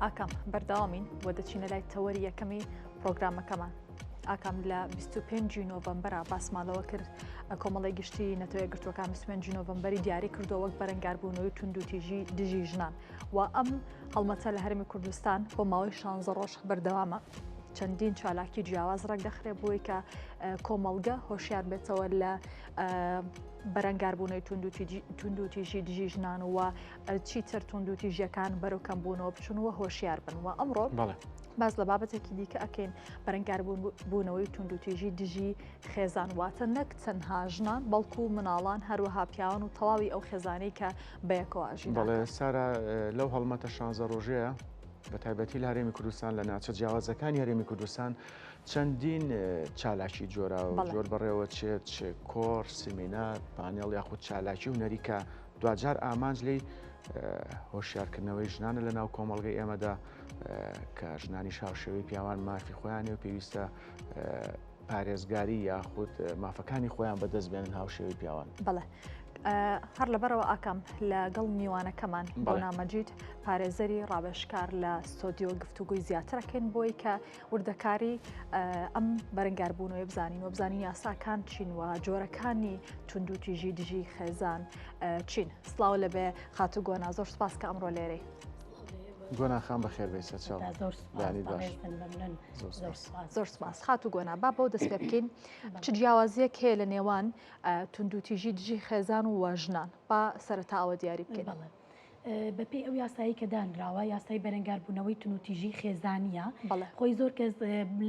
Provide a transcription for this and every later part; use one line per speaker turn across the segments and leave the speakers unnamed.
ئاکەم بەردەوامین بۆ دەچینە لای تەوەری یەکەمی پرۆگرامەکەمان. ئاکەم لە 25 نۆڤەمبەرە باسمالەوە کرد کۆمەڵی گشتی نەتەوەیە گرتوەکان 25 نۆڤەمبەری دیاری کردەوە وەک بەرەنگاربوونەوەی تونند و تیژی دژی ژنان و ئەم هەڵمەتە لە هەرمی کوردستان بۆ ماوەی 16 ڕۆژ بەردەوامە. چەندین چالاکی جیاواز ڕێک دەخرێت بۆی کە کۆمەڵگە هۆشیار بێتەوە لە بەرەنگاربوونەوەی تونند و تیژی دژی ژنان و چیتر تونند و تیژیەکان بەرەو کەمبوونەوە بچونەوە هۆشیار بن و ئەمڕۆ باز لە بابەتێکی دیکە ئەکەین بەرەنگاربوونەوەی تونند و تیژی دژی خێزان واتە نەک تەنها ژنان بەڵکو و مناڵان هەروەها پیاوان و تەواوی ئەو خێزانەی کە بەیەکەوە ئاژین.
بەڵێ سارا لەو هەڵمەتە 16 ڕۆژەیە بە تایبەتی لە هەرێمی کوردستان لە ناوچە جیاوازەکانی هەرێمی کوردستان چەندین چالاکی جۆرا و جۆر بەڕێوە چێت کۆر سمینار پانێڵ یاخود چالاکی و نەریکە دوجار ئامانج لی هۆشیارکردنەوەی ژنانە لە ناو کۆمەڵگەی ئێمەدا کە ژنانی شاوشێوەی پیاوان مافی خۆیانێ و پێویستە پارێزگاری یاخود مافەکانی خۆیان بەدەست بێنن هاوشێوەی پیاوان.
بەڵێ هەر لەبەرەوە ئاکەم لەگەڵ میوانەکەمان بۆ نامەجید پارێزەری ڕابێژکار لە ستۆدیۆ گفتوگوی زیاترەکەین بۆی کە وردەکاری ئەم بەرەنگاربوونەوەی بزانین و بزانین یاساکان چین و جۆرەکانی تونند و تیژی دژی خێزان چین. سڵاو لەبێ خاتو گۆنا، زۆر سپاس کە ئەمڕۆ لێرەی.
گۆنا خام بەخێر بێسە چاو
زۆر سپاس. خاتو گۆنا با بۆ دەست پێ بکەین چ جیاوازیەک هەیە لە نێوان تونند و تیژی دژی خێزان و ژنان با سەرەتا ئەوە دیاری بکەین.
بەپێی ئەو یاسایی کە دانراوە یاسای بەرەنگاربوونەوەی تونند و تیژی خێزانیە خۆی زۆر کەس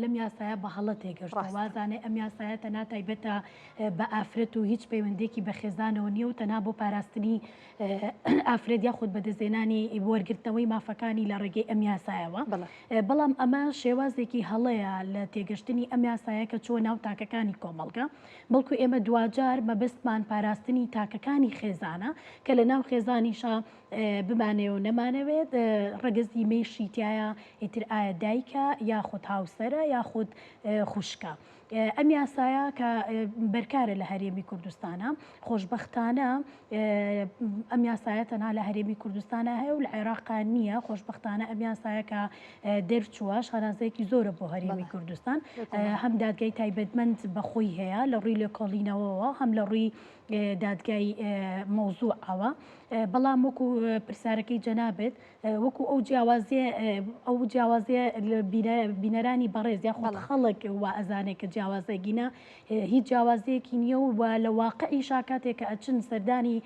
لەم یاسایە بە هەڵە تێگەشت وازانێ ئەم یاسایە تەنها تایبەتە بە ئافرەت و هیچ پەیوەندێکی بە خێزانەوە نییە و تەنها بۆ پاراستنی ئافرەت یاخود بەدەستێنانی وەرگرتنەوەی مافەکانی لە ڕێگەی ئەم یاسایەوە. بەڵام ئەمە شێوازێکی هەڵەیە لە تێگەشتنی ئەم یاسایە کە چۆ ناو تاکەکانی کۆمەڵگە بەڵکو ئێمە دوجار مەبەستمان پاراستنی تاکەکانی خێزانە کە لە ناو خێزانیشە بمانێ و نەمانەوێت ڕەگەزی مێشی تایە ئیتر ئایا دایکە یاخود هاوسەرە یاخود خوشکە. ئەم یاسایە کە بەرکارە لە هەرێمی کوردستانە خۆشببختانە ئەم یاسایە تەنها لە هەرێمی کوردستانە هەیە و لە عێراقان نییە. خۆشببختانە ئەم یاسایە کە دەرچووە شارازەیەکی زۆرە بۆ هەرێمی کوردستان هەم دادگای تایبەتمەند بەخۆی هەیە لە ڕووی لە کۆڵینەوەەوە هەم لە ڕووی دادگای مۆزوعەوە. بەڵام وەکو پرسیارەکەی جەنابێت وەکو ئەو جیاوازیە بینەرانی بەڕێز یاخود خەڵک وا ئەزانێت کە جیاوازەگینە هیچ جیاوازەیەکی نییە و لە واقعی شاکاتێک کە ئەچن سەردانی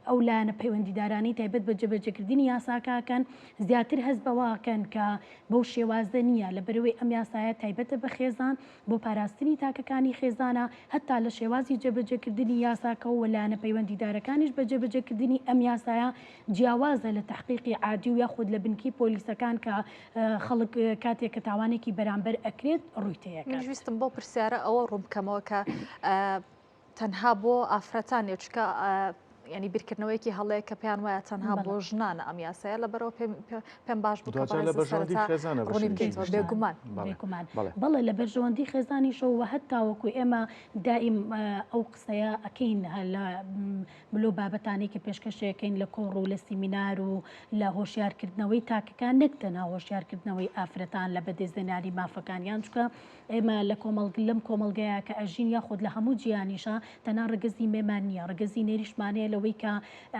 ئەو لایەنە پەیوەندیدارانی تایبەت بە جێبەجێکردنی یاساکەکەن زیاتر هەست بەواکەن کە بەو شێوازە نییە لە بەرەوەی ئەم یاسایە تایبەتە بە خێزان بۆ پاراستنی تاکەکانی خێزانە هەتا لە شێوازی جێبەجێکردنی یاساکە و لایەنە پەیوەندیدارەکانیش بە جێبەجێکردنی ئەم یاسایە جیاوازە لە تحقیقی عادی و یاخود لە بنکی پۆلیسەکان کە خەڵک کاتێک کە تاوانێکی بەرامبەر ئەکرێت ڕوویتەیەکە.
ویستم بۆ پرسیارە ئەوە ڕووبکەمەوە کە تەنها بۆ ئافرەتان چکە ینی بیرکردنەوەیکی هەڵەیە کە پێیان وایە تەنها بۆ ژنانە ئەم یاسایە لەبەرەوە پێم باش بێگومان
بەڵێ لە بەرژەوەندی خێزانیشەوە هەتاوەکو ئێمە دائیم ئەو قسەیە ئەکەین لە بلۆ بابەتانێکی پێشکەشەکەین لە کۆڕ و لە سیمینار و لە هۆشیارکردنەوەی تاکەکان نەک تەنها هۆشیارکردنەوەی ئافرەتان لە بەدەستێنانی مافەکانیان چکە ئێمە لە لەم کۆمەڵگەیە کە ئەژین یاخود لە هەموو جیانیشە تەنها ڕگەزی مێمان نییە ڕگەزی نێریشمانەیە لەوەی کە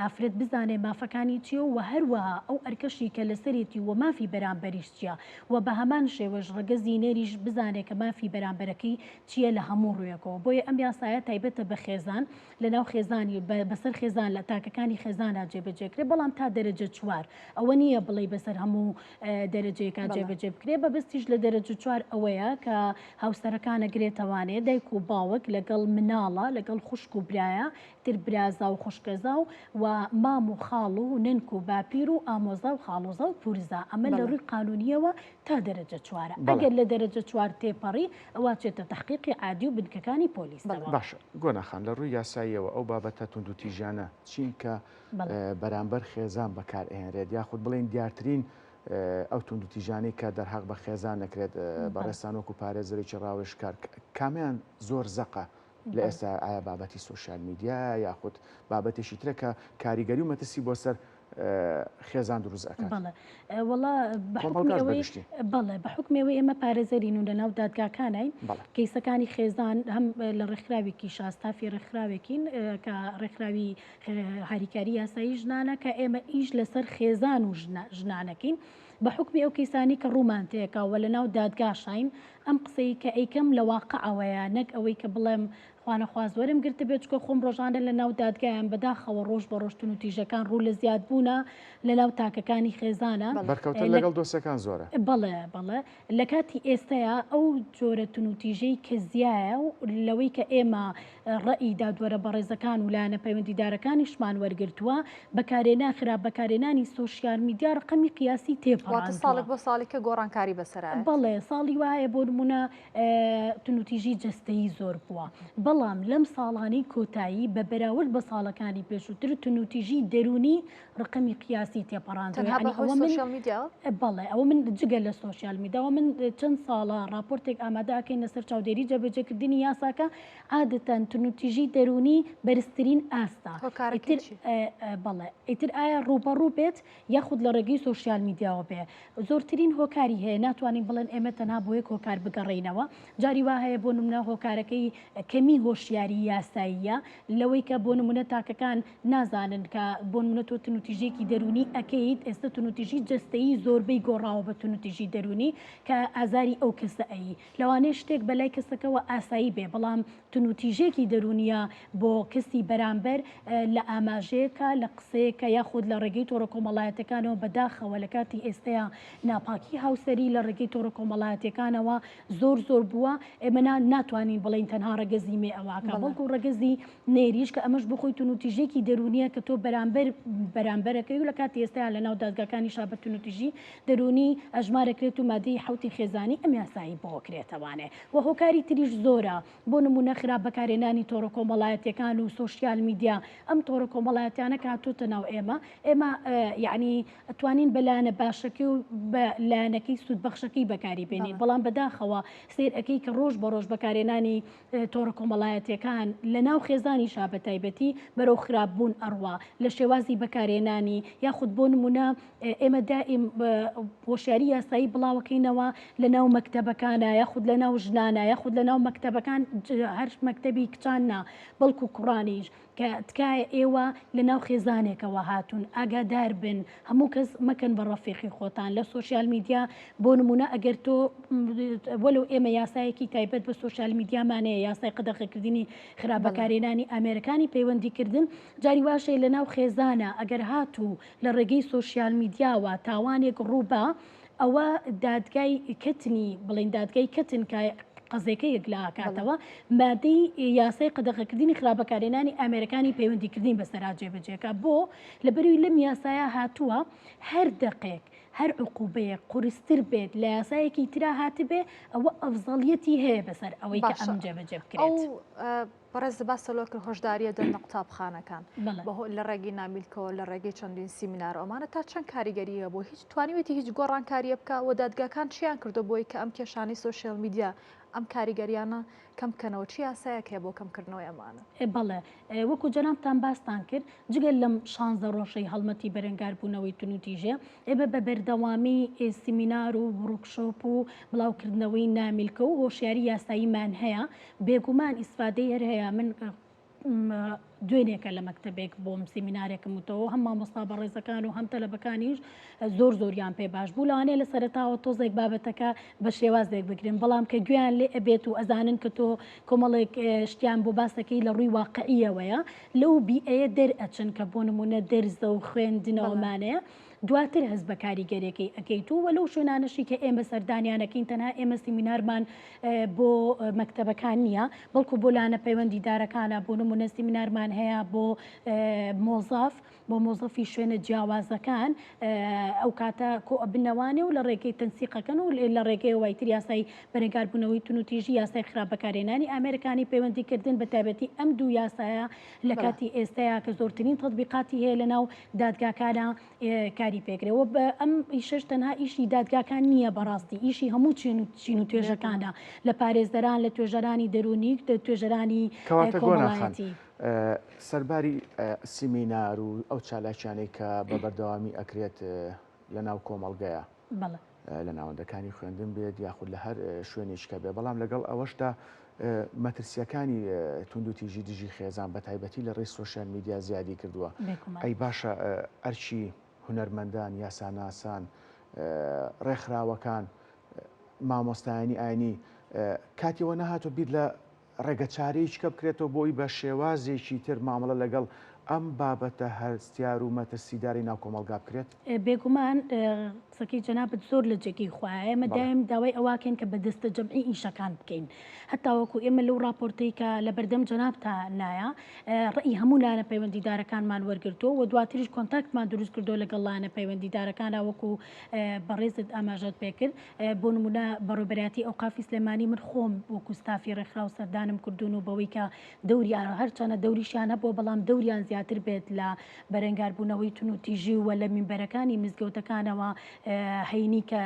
ئافرەت بزانێ مافەکانی چیە و هەروەها ئەو ئەرکەشی کە لەسەرێتی و مافی بەرامبەریش چییە و بە هەمان شێوەش ڕگەزی نێریش بزانێت کە مافی بەرامبەرەکەی چییە لە هەموو ڕوویەکەوە. بۆیە ئەم یاسایە تایبەتە بە خێزان لە ناو خێزانی بەسەر خێزان لە تاکەکانی خێزانە جێبەجێکرێ بەڵام تا دەرەجە 4 ئەوە نییە بڵێ بەسەر هەموو دەرەجەیەکە جێبەجێ بکرێ بە بەستیش لە دەرەجە 4 ئەوەیە کە هاوسەرەکانە گرێتەوانێ دایک و باوک لەگەڵ مناڵە لەگەڵ خوشک و برایە تر برازا و خوشکەزا و مام و خاڵ و ننک و باپیر و ئامۆزا و خاڵۆزا و پورزا ئەمە لە ڕووی قانونیەوە تا دەرەجە 4 ئەگەر لە دەرەجە 4 تێپەڕی ئەوە چێتە تحقیقی عادی و بنکەکانی پۆلیسەوە.
باشە گۆناخان لە ڕووی یاساییەوە ئەو بابەتە تونند و تیژانە چین کە بەرامبەر خێزان بەکارهێنرێت یاخود بڵێن دیارترین ئەو تونند و تیژانەی کە دەرحەق بە خێزان نەکرێت بەڕێستان وەکو پارێزەرێکی ڕاوێژکار کامیان زۆر زەقە لە ئێستا ئایا بابەتی سوۆشیال میدیا یاخود بابەتێکی ترە کە کاریگەری و مەترسی بۆ سەر خێزان دروست ئەکات.
بەڵێ وەڵا بە حکمەوەی ئێمە پارێزەرین و لەناو دادگاکانین کەیسەکانی خێزان هەم لە ڕێکخراوێکی شاستافی ڕێکخراوێکین کە ڕێکخراوی هاریکاری یاسایی ژنانە کە ئێمە ئیش لەسەر خێزان و ژنانەکەین بە حکمی ئەو کەیسانی کە ڕوومانتەیەکە و لەناو دادگاشین ئەم قسەی کە ئەیکەم لە واقعەوەیە نەک ئەوەی کە بڵێم خوانەخوازوەرم گرتە بێت چکە خۆم ڕۆژانە لە ناو دادگایان بەداخەوە ڕۆژ بە ڕۆژتون و تیژەکان ڕوو لە زیاد بوونە لە ناو تاکەکانی خێزانە
بەرکەوتن لەگەڵ دۆستەکان زۆرە
بەڵێ لە کاتی ئێستاە ئەو جۆرە تونوتیژەی کە زیایە و لەوەی کە ئێمە ڕەئی دادوەرە بەڕێزەکان و لایەنە پەیوەندیدارەکانیشمان وەرگرتووە بەکارێنا خراپ بەکارێنانی سۆشیال میدیا ڕقەمی قیاسی تێپەڕاندووە
ساڵێک بۆ ساڵێکە گۆڕانکاری بەسەرایە
بەڵێ ساڵی وایە بۆ نمونە تونوتیژی جەستەیی زۆر بووە بەڵام لەم ساڵانی کۆتایی بە بەراورد بە ساڵەکانی پێشووتر تونوتیژی دەرونی ڕقەمی قیاسی تێپەڕاندووە بەڵێ ئەوە من جگە لە سۆشیال میداوە من چەند ساڵە راپۆرتێک ئامادەکەین لەسەر چاودێری جەبەجێکردنی یاساکە عادەتەن تونوتیژی دەرونی بەرزترین ئاستا بەڵێ ئیتر ئایا ڕوبەڕوو بێت یاخود لە ڕێگەی سۆشیال میدیاوە بێ زۆرترین هۆکاری هەیە ناتوانین بڵێن ئێمە تەنها بۆ یەک هۆکار بگەڕێینەوە جاری وا هەیە بۆ نمونە هۆکارەکەی کەمی هۆشیاری یاساییە لەوەی کە بۆ نمونە تاکەکان نازانن کە بۆ نمونە تۆ تونوتیژێکی دەرونی ئەکەیت ئێستا تونوتیژی جەستەیی زۆربەی گۆڕاوە بە تونوتیژی دەرونی کە ئازاری ئەو کەسە ئەیی لەوانەیە شتێک بەلای کەسەکەەوە ئاسایی بێ بەڵام تونوتیژێکی دەرونیە بۆ کەسی بەرامبەر لە ئاماژەیەکە لە قسەیەکە یاخود لە ڕێگەی تۆڕە کۆمەڵایەتەکانەوە بەداخەوە لە کاتی ئێستەیە ناپاکی هاوسەری لە ڕێگەی تۆڕە کۆمەڵایەتەکانەوە زۆر بووە ئێمە ناتوانین بڵین تەنها ڕێگەزی مێ ئەواکە بەڵکو ڕێگەزی نێریش کە ئەمەش بخۆی تونوتیژێکی دەرونیە کە تۆ بەرامبەرەکەی و لە کاتی ئێستا لە ناو دادگاکانی شابە تونوتیژی دەرونی ئەژمارەکرێت و مادەی حوتی خێزانی ئەم یاسایی بۆکرێتەوانێ و هۆکاری تریش زۆرە بۆ نمونە خراپ بەکارێنانی تۆڕە کۆمەڵایەتەکان و سۆشیال میدیا ئەم تۆڕە کۆمەڵایەتیانە کاتۆتە ناو ئێمە یعنی ئەتوانین بەلایەنە باشەکەی و بە لایەنەکەی سوودبەخشەکەی بەکاری بێنین بەڵام بەداخەوە سیر ئەەکەی کە ڕۆژ بە ڕۆژ بەکارێنانی تۆڕە کۆمەڵایەتەکان لە ناو خێزانی شابە تایبەتی بەرەو خراپبوون ئەڕوا لە شێوازی بەکارێنانی یاخود بۆ نمونە ئێمە دائیم هۆشیاری یاسایی بڵاوەکەینەوە لە ناو مەکتەبەکانە یاخود لە ناو ژنانە یاخود لە ناو مەکتەبەکان هەر مەکتەبی کچاننا بەڵکو کوڕانیش کە تکایە ئێوە لە ناو خێزانێکەوە هاتوون ئاگادار بن هەموو کەس مەکەن بە ڕەفیقی خۆتان لە سۆشیال میدیا بۆ نمونە ئەگەر تۆ وەلو ئێمە یاسایەکی تایبەت بە سۆشیال میدیامانەیە یاسای قەدەغەکردنی خراپبەکارێنانی ئامریکانی پەیوەندیکردن جاری واشەی لە ناو خێزانە ئەگەر هاتوو لە ڕێگەی سۆشیال میدیاوە تاوانێک ڕووبە ئەوە دادگای کەتنی بڵین دادگای کەتن قەزێکە یەک لە کاتەوە مادەی یاسای قەدەغەکردنی خراپبەکارێنانی ئامریکانی پەیوەندیکردین بەسەرا جێبەجێکە بۆ لەبەروی لەم یاسایە هاتووە هەر دقێک هەر عقوبەیە قورستر بێت لە یاسایەکی ترا هاتبێ ئەوە ئەفزەڵیەتی هەیە بەسەر ئەوەی کە ئەم جێبەجێ بکرێت.
بەڕێز باسەلۆکە هۆشداریە دەن لە قوتابخانەکان لە ڕێگەی نامیلکەوە لە ڕێگەی چەندین سیمینار ئەمانە تا چەند کاریگەریە بۆ هیچ توانیوێتی هیچ گۆڕانکاریە بکە و دادگاکان چیان کردو بۆی کە ئەم کێشانی سۆشیال میدیا ئەم کاریگەریانە کەم بکەنەوە چی یاسایەکە بۆ کەمکردنەوەی ئەمانە؟
بەڵێ وەکو جەنابتان باستان کرد جگەل لەم 16 ڕۆژەی هەڵمەتی بەرەنگاربوونەوەی تونوتیژێ ئێمە بە بەردەوامی سیمینار و ڕوکشۆپ و بڵاوکردنەوەی نامیلکە و هۆشیاری یاساییمان هەیە بێگومان ئیسفادەی هەر هەیە من دوێنێکە لە مەکتەبێک بۆم سیمینارێکم وتەوە هەم مامۆستا بەڕێزەکان و هەم تەلەبەکانیش زۆریان پێ باش بوو لەوانەیە لە سەرەتاوە تۆزێک بابەتەکە بە شێوازێک بگرن بەڵام کە گویان لێ ئەبێت و ئەزانن کە تۆ کۆمەڵێک شتیان بۆ باسەکەی لە ڕووی واقعیەوەیە لەو بیئەیە دەرئەچن کە بۆ نمونە دەرزە و خوێندنەوەمانەیە دواتر هەز بە کاریگەرێکی ئەەکەیت و وەلو شوێنانەشی کە ئێمە سەردانیانەکەین تەنها ئێمە سیمینارمان بۆ مەکتەبەکان نییە بەڵکو بۆ لانە پەیوەندیدارەکانە بۆ نمونە سیمینارمان هەیە بۆ مۆزاف بۆ مۆزەفی شوێنە جیاوازەکان ئەو کاتە کۆبنەوانێ و لە ڕێگەی تەنسیقەکەن و لە ڕێگەی وایتر یاسای بەرەنگاربوونەوەی تونوتیژی یاسای خراپبەکارێنانی ئەمریکانی پەیوەندیکردن بە تایبەتی ئەم دوو یاسایە لە کاتی ئێستایا کە زۆرترین تەطبیقاتی هەیە لەناو دادگاکانە کاری پێکرێەوە بە ئەم ئیشش تەنها ئیشی دادگاکان نییە بەڕاستی ئیشی هەموو چین و توێژەکانە لە پارێزدەران لە توێژەرانی دەرونی توێژەرانی کۆمەڵایەتی
سەرباری سیمینار و ئەو چالاکیانەی کە بە بەردەوامی ئەکرێت لە ناو کۆمەڵگەیە لە ناوەندەکانی خوێندن بێت یاخود لە هەر شوێنێککە بێ بەڵام لەگەڵ ئەوەشدا مەترسیەکانی توندوتیژی دژی خێزان بە تایبەتی لە ڕێی سۆشیال میدیا زیادی کردووە ئەی باشە ئەرچی هونەرمەندان یاساناسان ڕێکخراوەکان مامۆستایانی ئاینی کاتیەوە نەهاتۆ بیر لە ڕێگە چارەیەکە بکرێتەوە بۆی بە شێوازێکی تر مامەڵە لەگەڵ ئەم بابەتە هەستیار و مەترسیداری ناو کۆمەلگا بکرێت
بێگومان قسەکەی جەنابەت زۆر لە جێگەی خوایە ئێمە دایم داوای ئەواکەین کە بە دەستە جەمعی ئیشەکان بکەین هەتا وەکو ئێمە لەو راپۆرتەی کە لە بەردەم جەناب تا نایە ڕێی هەموو لایەنە پەیوەندیدارەکانمان وەرگرتووە و دواتریش کۆنتاکتمان دروست کردو لەگەڵ لایەنە پەیوەندیدارەکانە وەکو بەڕێزت ئاماژەت پێکرد بۆ نمونە بەڕێوەبەرەتی ئەوقافی سلێمانی من خۆم وەکو ستافی ڕێکخراو سەردانم کردوون و بەوەی کە دەوریان هەرچەنە دەوریشیان هەبووە بەڵام دەوریان زیاتر بێت لە بەرەنگاربوونەوەی تونوتیژی و لە مینبەرەکانی مزگەوتەکانەوە هەینی کە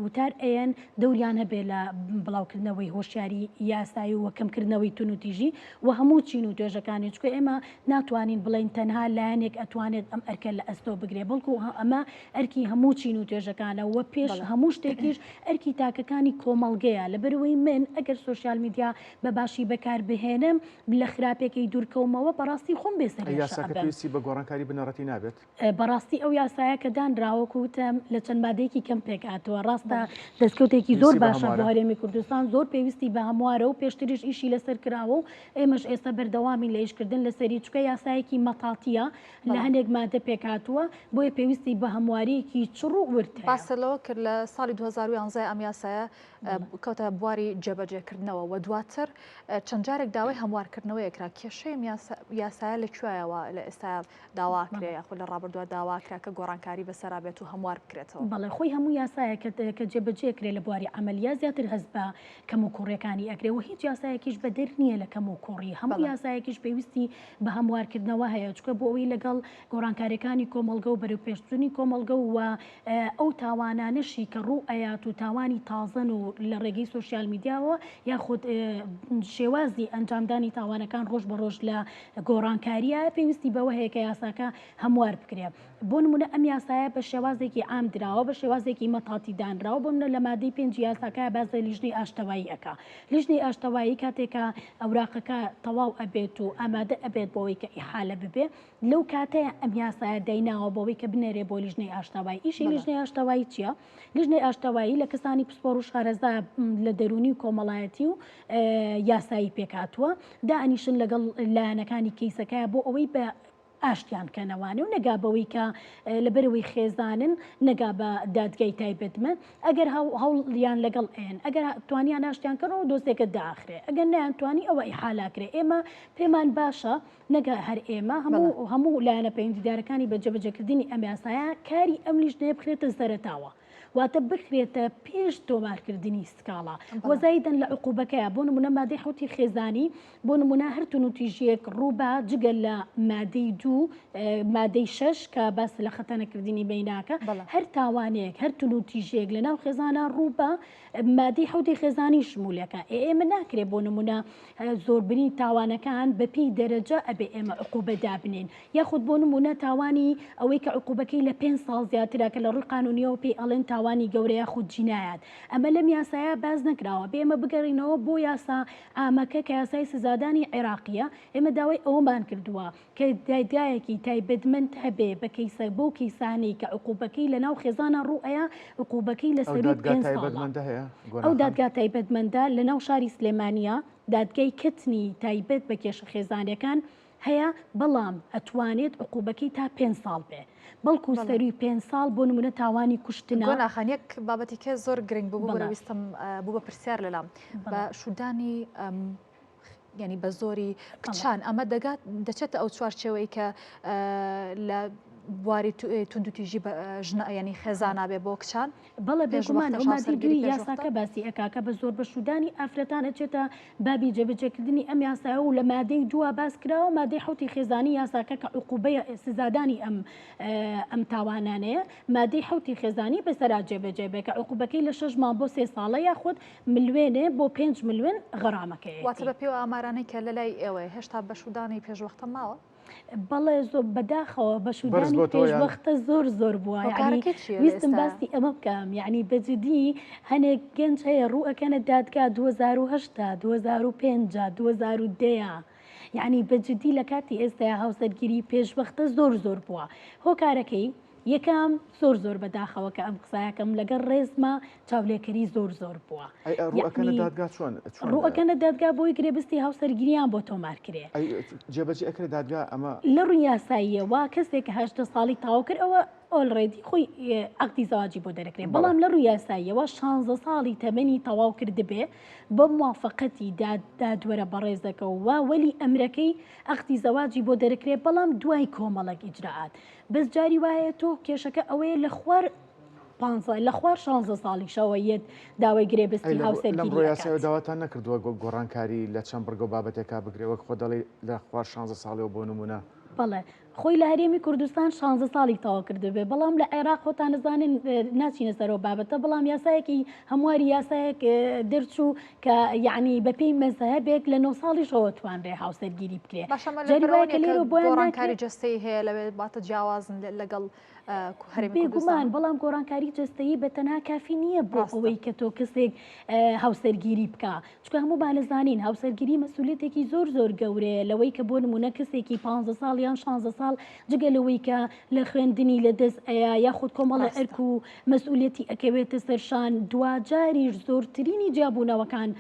وتار ئەیەن دەوریان هەبێ لە بڵاوکردنەوەی هۆشیاری یاسایی و وەکەمکردنەوەی تونوتیژی و هەموو چین و توێژەکانی چکە ئێمە ناتوانین بڵین تەنها لایەنێک ئەتوانێت ئەم ئەرکە لە ئەستۆ بگرێ بەڵکو ئەمە ئەرکی هەموو چین و توێژەکانە و پێش هەموو شتێکیش ئەرکی تاکەکانی کۆمەڵگەیە لەبەرەوەی من ئەگەر سۆشیال میدیا بە باشی بەکار بهێنم لە خراپێکی دوورکەومەوە بەڕاستی خۆم
بێسەریاسی بە گۆڕانکاری بنەڕەتی نابێت
بەڕاستی ئەو یاسایە کە دانراوەکو وتم لە چەند مادەیەکی کەم پێکاتەوە ڕاستە دەستکەوتێکی زۆر باشە بۆ هەرێمی کوردستان زۆر پێویستی بە هەموارە و پێشتریش ئیشی لەسەر کراوە و ئێمەش ئێستا بەردەوامی لە ئیشکردن لە سەری چکە یاسایەکی مەتاتیە لە هەندێک مادە پێکاتووە بۆیە پێویستی بە هەمواریەکی چڕ و ورتە
باسەلەوە کرد لە ساڵی 2011 ئەم یاسایە کەوتە بواری جێبەجێکردنەوە و دواتر چەند جارێک داوای هەموارکردنەوە یەکرا کێشەی یاسایە لەکوێیەوە لە ئێستا داواکرێ یاخود لە ڕابردووە داواکرا کە گۆڕانکاری بەسەرا بێت و هەموار بکرێتەوە
بەڵێ خۆی هەموو یاسایە کە جێبەجێکرێ لە بواری عملیا زیاتر هەست بە کەم و کوڕیەکانی ئەکرێ و هیچ یاسایەکیش بە دەر نییە لە کەم و کوڕی هەموو یاسایەکیش پێویستی بە هەموارکردنەوە هەیە چکە بۆ ئەوەی لەگەڵ گۆڕانکاریەکانی کۆمەلگە و بەرەوپێشچوونی کۆمەلگە و ئەو تاوانانشی کە ڕوو ئەیات و تاوانی تازن و لە ڕێگەی سۆشیال میدیاوە یاخود شێوازی ئەنجامدانی تاوانەکان ڕۆژ بە ڕۆژ لە گۆڕانکاریە پێویستی بەوە هەیە کە یاساکە هەموار بکرێ بۆ نمونە ئەم یاسایە بە شێوازێکی عام دراوە بە شێوازێکی مەتاتی دانراوە بۆ منە لە مادەی 5 یاساکە بازە لیژنەی ئاشتەوایی ئەکا لیژنەی ئاشتەوایی کاتێکە ئەوراقەکە تەواو ئەبێت و ئامادە ئەبێت بۆەوەی کە ئیحالە ببێ لەو کاتەیە ئەم یاسایە دەیناوە بۆەوەی کە بنێرێ بۆ لیژنەی ئاشتەوایی ئیشی لیژنەی ئاشتەوایی چییە؟ لیژنەی ئاشتەوایی لە کەسانی پسپۆڕ و شارەزا لە دەرونی و کۆمەڵایەتی و یاسایی پێکاتووە دائنیشن لەگەڵ لایەنەکانی کەیسەکەیە بۆ ئەوەی بە ئاشتیان کەنەوانێ و نەگا بەوەی کە لەبەرەوەی خێزانن نەگا بە دادگای تایبەتمەند ئەگەر هەوڵیان لەگەڵ ئێن ئەگەر توانیان ئاشتیان کردەوە دۆستێکە داخرێ ئەگەر نیان توانی ئەوە ئیحالاکرێ ئێمە پێمان باشە نەگە هەر ئێمە هەموو لایەنە پەیوەندیدارەکانی بە جێبەجێکردنی ئەم یاسایە کاری ئەم لیژنەیە بخرێتە سەرەتاوە واتە بکرێتە پێش تۆمارکردنی سکاڵا وەزایدەن لە عقوبەکەیە بۆ نمونە مادەی حوتی خێزانی بۆ نمونە هەر تونوتیژیەک ڕووبە جگەل لە مادەی 2 مادەی 6 کە باس لە خەتەنەکردنی بیناکە هەر تاوانێک هەر تونوتیژێک لە ناو خێزانە ڕووبە مادەی حوتی خێزانی شمولەکە ئێمە ناکرێ بۆ نمونە زۆربنی تاوانەکان بەپی دەرەجە ئەبێ ئێمە عقوبە دابنین یاخود بۆ نمونە تاوانی ئەوەی کە عقوبەکەی لە 5 ساڵ زیاترە کە لە ڕووی قانونیەوە پێی ئەڵێن تاوانی گەورەیە خود جینایەت ئەمە لەم یاسایە باز نەکراوە بێمە بگەڕینەوە بۆ یاسا ئامەکە کە یاسای سزادانی عێراقیە ئێمە داوای ئەومان کردووە کە دادگایەکی تایبەتمەند هەبێ بە کەیسە بۆ کەیسانی کە عقوبەکەی لە ناو خێزانە ڕوئەیە عقوبەکەی لە سەروی 5 ساڵە ئەو دادگا تایبەتمەندە لە ناو شاری سلێمانیە دادگای کتنی تایبەت بە کێشە خێزانەکان هەیە بەڵام ئەتوانێت عقوبەکەی تا 5 ساڵ بێ بەڵکو سەروی 5 ساڵ بۆ نمونە تاوانی کوشتنە
گۆناخانیەک بابەتی کە زۆر گرنگ بوو بەویستم بوو بە پرسیار لەلام بە شودانی ینی بە زۆری کچان ئەمە دەچێت ئەو چوارچێوەی کە لە بواری توندوتیژی ینی خێزانە بێ بۆ کچان
بەڵێ بێگومان ئەو مادەی دوی یاساکە باسی ئەکاکە بە زۆر بەشودانی ئافرەتان ئەچێتە بابی جێبەجێکردنی ئەم یاسایە و لە مادەی دووە باس کراوە مادەی حوتی خێزانی یاساکە کە عقوبەیە سزادانی ئەم تاوانانەیە مادەی حوتی خێزانی بەسەرا جێبەجێ بێ کە عقوبەکەی لە 6 مانگ بۆ 3 ساڵە یاخود ملیێنێ بۆ 5 ملیۆن غەرامەکەی
واتە بە پێوە ئامارانەی کە لە لای ئێوە هێشتا بەشودانی پێشوەختە ماوە
بەڵێ زۆر بەداخەوە بەشودانی پێشوەختە زۆر بووە ویستم باسی ئەمە بکەم یعنی بەجددی هەنێک گەنج هەیە ڕوئەکەنە دادگا 2010 2005 2010 یعنی بەجددی لە کاتی ئێستا هاوسەرگیری پێشوەختە زۆر بووە هۆکارەکەی یەکەم زۆر بەداخەوە کە ئەم قسایەکەم لەگەڵ ڕێزمە چاولێکەری زۆر بووە ڕوئەکەنە دادگا بۆی گرێبستی هاوسەرگیریان بۆ تۆمار کرێ
جێبەجێ ئەکرێ دادگا ئەمە
لە ڕووی یاساییەوە کەسێک کە 8 ساڵی تاوا کرد ئەوە ئۆلڕێدی خۆی عەقدی زەواجی بۆ دەرەکرێت بەڵام لە ڕووی یاساییەوە 16 ساڵی تەمەنی تەواو کردبێ بە موافقەتی دادوەرە بەڕێزەکەەوە وەلی ئەمرەکەی عەقدی زەواجی بۆ دەرەکرێت بەڵام دوای کۆمەڵک ئیجراعات بەس جاری وایە تۆ کێشەکە ئەوەیە لە خوار 16 ساڵی شەوەیەت داوای گرێبستی هاوسەرگیری
داواتان نەکردووە گۆڕانکاری لە چەند بڕگە و بابەتێکا بگرێەوە خۆ دەڵێ لە خوار 16 ساڵەوە بۆ نمونە
بەڵێ خۆی لە هەرێمی کوردستان 16 ساڵی تەواو کردبێ بەڵام لە عێراق خۆتان نزانن ناچینە سەرەوە بابەتە بەڵام یاسایەکی هەمواری یاسایەک دەرچوو کە یعنی بەپێی مەزهەبێک لە 9 ساڵی شەوە توانرێ هاوسەرگیری بکرێ
گۆڕانکاری جستەی هەیە لەوێت باتە جیاوازن لەگەڵ
بێگومان بەڵام گۆڕانکاری جستەیی بە تەنها کافی نییە بۆ ئەوەی کە تۆ کەسێک هاوسەرگیری بکە چکە هەموو بالەزانین هاوسەرگیری مەسئولیتێکی زۆر گەورەیە لەوەی کە بۆ نمونە کەسێکی 15 ساڵ یان 16 ساڵ جگە لەوەی کە لە خوێندنی لە دەست ئەیە یاخود کۆمەڵە ئەرک و مەسئولیەتی ئەکەوێتە سەرشان دوجاریش زۆرترینی جیابوونەوەکان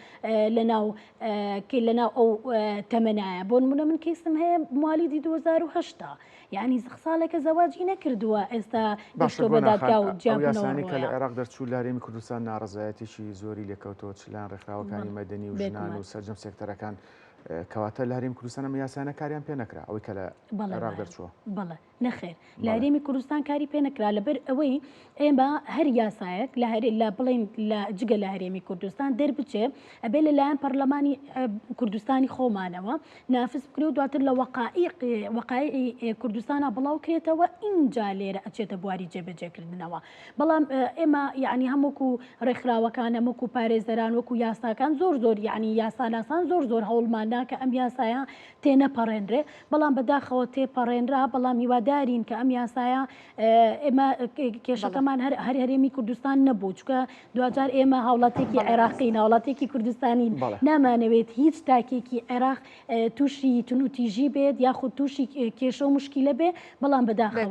لەناو ئەو تەمەنایە بۆ نمونە من کەیسم هەیە موالیدی 2010 یعنی ساڵێکە زەواجی نەکردووە ئێستا گەشتۆ بە دادگا و
جیابوونەوەیانی کە لە عێراق دەرچوو لارێمی کوردستان ناڕەزایەتیشی زۆری لێکەوتەوە چلان ڕێکخراوەکانی مەدەنی و ژنان و سەرجەم سێکتەرەکان کەواتە لە هەرێمی کوردستان ئەمە یاسانە کاریان پێ نەکرا ئەوەی کە لە عێراق دەرچووە
بەڵێ نەخێر لە هەرێمی کوردستان کاری پێ نەکرا لەبەر ئەوەی ئێمە هەر یاسایەک لە بڵێن لە جگە لە هەرێمی کوردستان دەربچێ ئەبێ لەلایەن پەرلەمانی کوردستانی خۆمانەوە نافز بکرێ و دواتر لە وەقایعی کوردستانە بڵاو کرێتەوە ئینجا لێرە ئەچێتە بواری جێبەجێکردنەوە بەڵام ئێمە یعنی هەمووکو ڕێکخراوەکان هەمووکو پارێزەران وەکو یاساکان زۆر یعنی یاساناسان زۆر هەوڵمان ناکە ئەم یاسایە تێنەپەڕێنرێ بەڵام بەداخەوە تێپەڕێنرا بەڵام هیوادارین کە ئەم یاسایە ئێمە کێشەکەمان هەر هەرێمی کوردستان نەبوو چکە دوجار ئێمە هاوڵاتێکی عێراقین هاوڵاتێکی کوردستانین نامانەوێت هیچ تاکێکی عێراق تووشی تونوتیژی بێت یاخود تووشی کێشە و مشکیلە بێ بەڵام بەداخەوە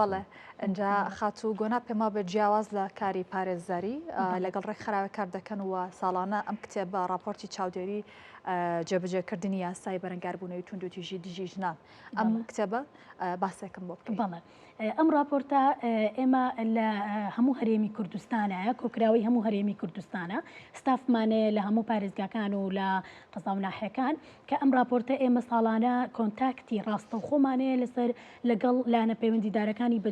بەڵێ ئەجا خاتو گۆنا پێما بە جیاواز لە کاری پارێزەری لەگەڵ ڕێکخراوە کار دەکەن و ساڵانە ئەم کتێبە راپۆرتی چاودێری جێبەجێکردنی یاسای بەرەنگاربوونەوەی توندوتیژی دژی ژنان ئەم کتێبە باسێکم بۆ بکەین.
بەڵێ ئەم راپۆرتە ئێمە لە هەموو هەرێمی کوردستانە کۆکراوی هەموو هەرێمی کوردستانە ستافمانێ لە هەموو پارێزگاکان و لە قەزا و ناحیەکان کە ئەم راپۆرتە ئێمە ساڵانە کۆنتاکتی ڕاستەوخۆمانەیە لەسەر لەگەڵ لایەنە پەیوەندیدارەکانی بە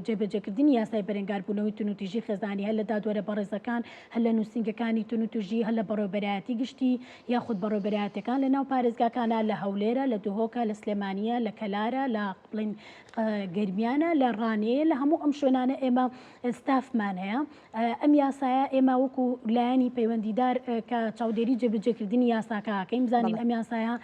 جێبەجێکردنی یاسای بەرەنگاربوونەوەی تونوتیژی خێزانی هەر لە دادوەرە بەڕێزەکان هەر لە نووسنگەکانی تونوتیژی هەر لە بەڕێوەبەرایەتی گشتی یاخود بەڕێوەبەرایەتەکان لە ناو پارێزگاکانە لە هەولێرە لە دوهۆکە لە سلێمانیە لە کەلارە لە بڵین گەرمیانە لە ڕانەیە لە هەموو ئەم شوێنانە ئێمە ستافمان هەیە ئەم یاسایە ئێمە وەکو لایەنی پەیوەندیدار کە چاودێری جێبەجێکردنی یاساکەکەیم زانین ئەم یاسایە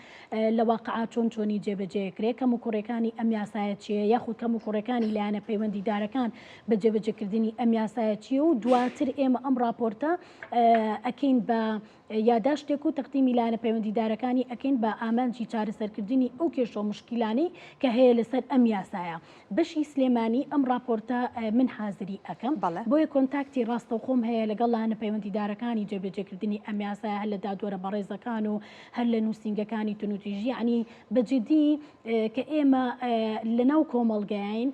لە واقعا چۆنی جێبەجێکرێ کەم و کوڕەکانی ئەم یاسایە چیە یاخود کەم و کوڕەکانی لایەنە پەیوەندیدارەکان بە جێبەجێکردنی ئەم یاسایە چیە و دواتر ئێمە ئەم راپۆرتە ئەکەین بە یاداشتێک و تەقدیمی لایەنە پەیوەندیدارەکانی ئەکەین بە ئامانجی چارەسەرکردنی ئەو کێشە و مشکیلانەی کە هەیە لەسەر ئەم یاسایە بەشی سلێمانی ئەم راپۆرتە من حازری ئەەکەم بۆیە کۆنتاکتی ڕاستەوخۆم هەیە لەگەڵ لایەنە پەیوەندیدارەکانی جێبەجێکردنی ئەم یاسایە هەر لە دادوەرە بەڕێزەکان و هەر لە نووسنگەکانی تونوتیژی عنی بەجددی کە ئێمە لەناو کۆمەڵگەین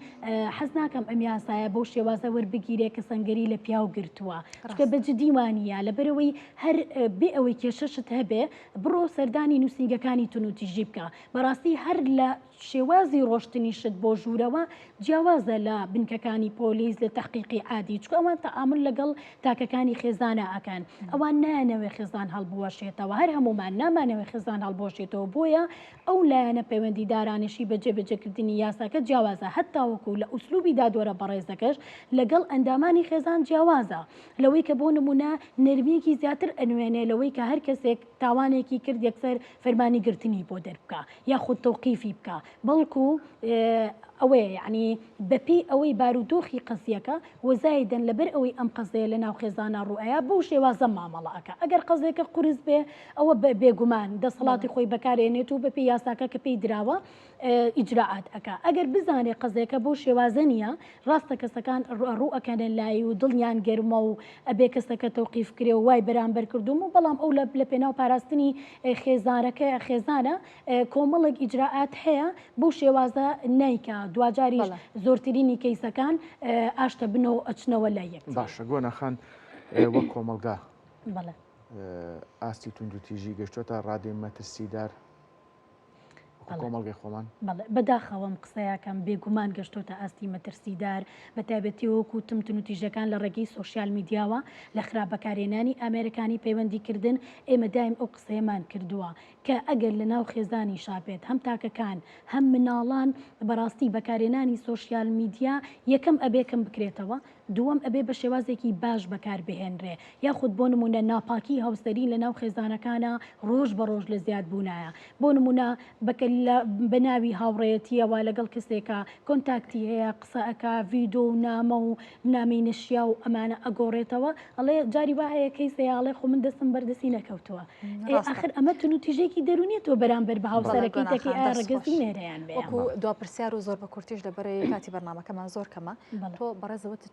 حەز ناکەم ئەم یاسایە بەو شێوازە وەربگیرێ کە سەنگەری لە پیاو گرتووە چکە بەجددی وانە لەبەرەوەی هەر بێ ئەوەی کێشەشت هەبێ بڕۆ سەردانی نووسنگەکانی تونوتیژی بکە بەڕاستی هەر لە شێوازی ڕۆشتنیشت بۆ ژوورەوە جیاوازە لە بنکەکانی پۆلیس لە تحقیقی عادی چکە ئەوان تەعامل لەگەڵ تاکەکانی خێزانە ئەکەن ئەوان نانەوێ خێزان هەڵبوەشێتەوە هەر هەمومان نامانەوە خێزان هەڵبۆشێتەوە بۆیە ئەو لایەنە پەیوەندیدارانشی بەجێبەجێکردنی یاساکە جیاوازە هەتاوەکو لە ئوسلوبی دادوەرە بەڕێزەکەش لەگەڵ ئەندامانی خێزان جیاوازە لەوەی کە بۆ نمونە نرمێکی زیاتر ئەنوێنێ لەوەی کە هەر کەسێک تاوانێکی کرد یەکسەر فەرمانی گرتنی بۆ دەربکە یاخود تەوقیفی بکە بەڵکو ئەوەیە یعنی بەپی ئەوەی بارودۆخی قەزیەکە وەزایدەن لەبەر ئەوەی ئەم قەزەیە لە ناو خێزانە ڕوئەیە بەو شێوازە مامەڵەکە ئەگەر قەزێکە قورس بێ ئەوە بێگومان دەسەڵاتی خۆی بەکارێنێت و بەپی یاساکە کە پێی دراوە ئیجراعات ئەکا ئەگەر بزانێ قەزێکە بۆ شێوازە نیە ڕاستە کەسەکان ڕوئەکەنە لای و دڵیان گەرمە و ئەبێ کەسەکە تەوقیف کرێ و وای بەرامبەر کردوم و بەڵام ئەو لە پێناو پاراستنی خێزانە کۆمەڵێک ئیجراعات هەیە بۆ شێوازە نیکە دوجاریش زۆرترینی کەیسەکان ئاشتە بنەوە ئەچنەوە لای یەک
باشە گۆنەخان وەک کۆمەلگا ئاستی توندوتیژی گەشتۆتە ڕادێ مەترسیدار کۆمەڵگەی خۆمان
بەداخەوەم قسەیەکەم بێگومان گەشتۆتە ئاستی مەترسیدار بە تایبەتی وەکوتم تونوتیژەکان لە ڕێگەی سوۆسیال میدیاوە لە خراپبەکارێنانی ئامریکانی پەیوەندیکردن ئێمە دایم ئەو قسەیەمان کردووە کە ئەگەر لە ناو خێزانی شاپێت هەم تاکەکان هەم مناڵان بەڕاستی بەکارێنانی سوۆسیال میدیا یەکەم ئەبێکم بکرێتەوە دووەم ئەبێ بە شێوازێکی باش بەکاربهێنرێ یاخود بۆ نمونە ناپاکی هاوسەری لە ناو خێزانەکانە ڕۆژ بە ڕۆژ لە زیاد بوونایە بۆ نمونە بە ناوی هاوڕێەتیەوە لەگەڵ کەسێکە کۆنتاکتی هەیە قسەکە ڤیدۆ و نامە و نامی نشیا و ئەمانە ئەگۆڕێتەوە ئەڵێ جاری وا هەیە کەیسەیاڵێ خۆ من دەستم بەردەسی نەکەوتووە ئاخر ئەمە تونوتیژێکی دەرونێتەوە بەرامبەر بە هاوسەرەکەی تەکی ڕگەزی نێرەیان بێ
وەکو دواپرسیار و زۆر بە کورتیش لەبەرەی کاتی بەرنامەکەمان زۆر کەمە تۆ بەڕێزەوەت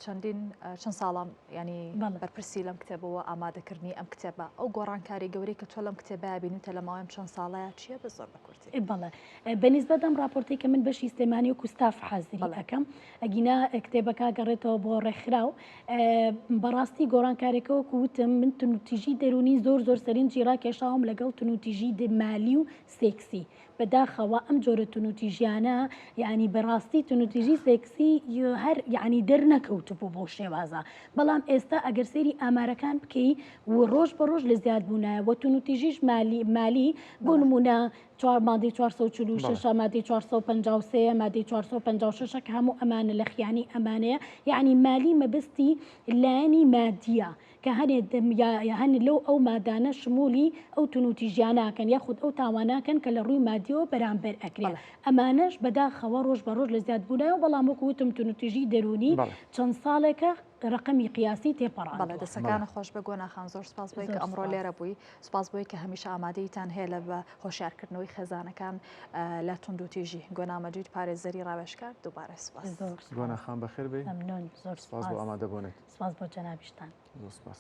چەند ساڵام ینی بەرپرسی لەم کتێبەوە ئامادەکردنی ئەم کتێبە ئەو گۆڕانکاری گەورەی کە تۆ لەم کتێبە بینیتە لە ماوەی چەند ساڵەیە چییە بە زۆر بە کورتی
بەڵێ بەنسبەت ئەم راپۆرتی کە من بەشی سلێمانی و کوستاف حەزری ئەەکەم ئەگینا کتێبەکە گەڕێتەوە بۆ ڕێکخراو بەڕاستی گۆڕانکارێکەوە کووتم من تونوتیژی دەرونی زۆر سەرنجی ڕاکێشاوم لەگەڵ تونوتیژی مالی و سێکسی بەداخەوە ئەم جۆرە تونوتیژیانە یعنی بەڕاستی تونوتیژی سێکسی هەر یعنی دەرنەکەوت بۆ شێوازە بەڵام ئێستا ئەگەر سەیری ئامارەکان بکەی و ڕۆژ بە ڕۆژ لە زیاد بوونایە و تونوتیژیش مالی بۆ نمونە مادەی 446 مادەی 453 مادەی 456 کە هەموو ئەمانە لە خیانی ئەمانەیە یعنی مالی مەبستی لایەنی مادیە کە هەن لەو ئەو مادانە شمولی ئەو تونوتیژیاناکەن یاخود ئەو تاواناکەن کە لە ڕووی مادیەوە بەرامبەر ئەکرێت ئەمانەش بەداخەوە ڕۆژ بە ڕۆژ لە زیاد بوونایە و بەڵام وەکوتم تونوتیژی دەرونی چەند ساڵێکە ڕقمی قیاسی تێپەڕان
بەڵێ دەسەکانە خۆش بە گۆناخان زۆر سپاس بۆی کە ئەمڕۆ لێرە بووی سپاس بۆی کە هەمیشە ئامادەیتان هەیە لە بە هۆشیارکردنەوەی خێزانەکان لە توندوتیژی گۆنامەجید پارێزەری ڕاوێژکار دووبارە سپاس
گۆناخان بەخێر بێ
ممنون زۆر
سپاس بۆ ئامادەبوونێت
سپاس بۆ جەنابیشتان
سپاس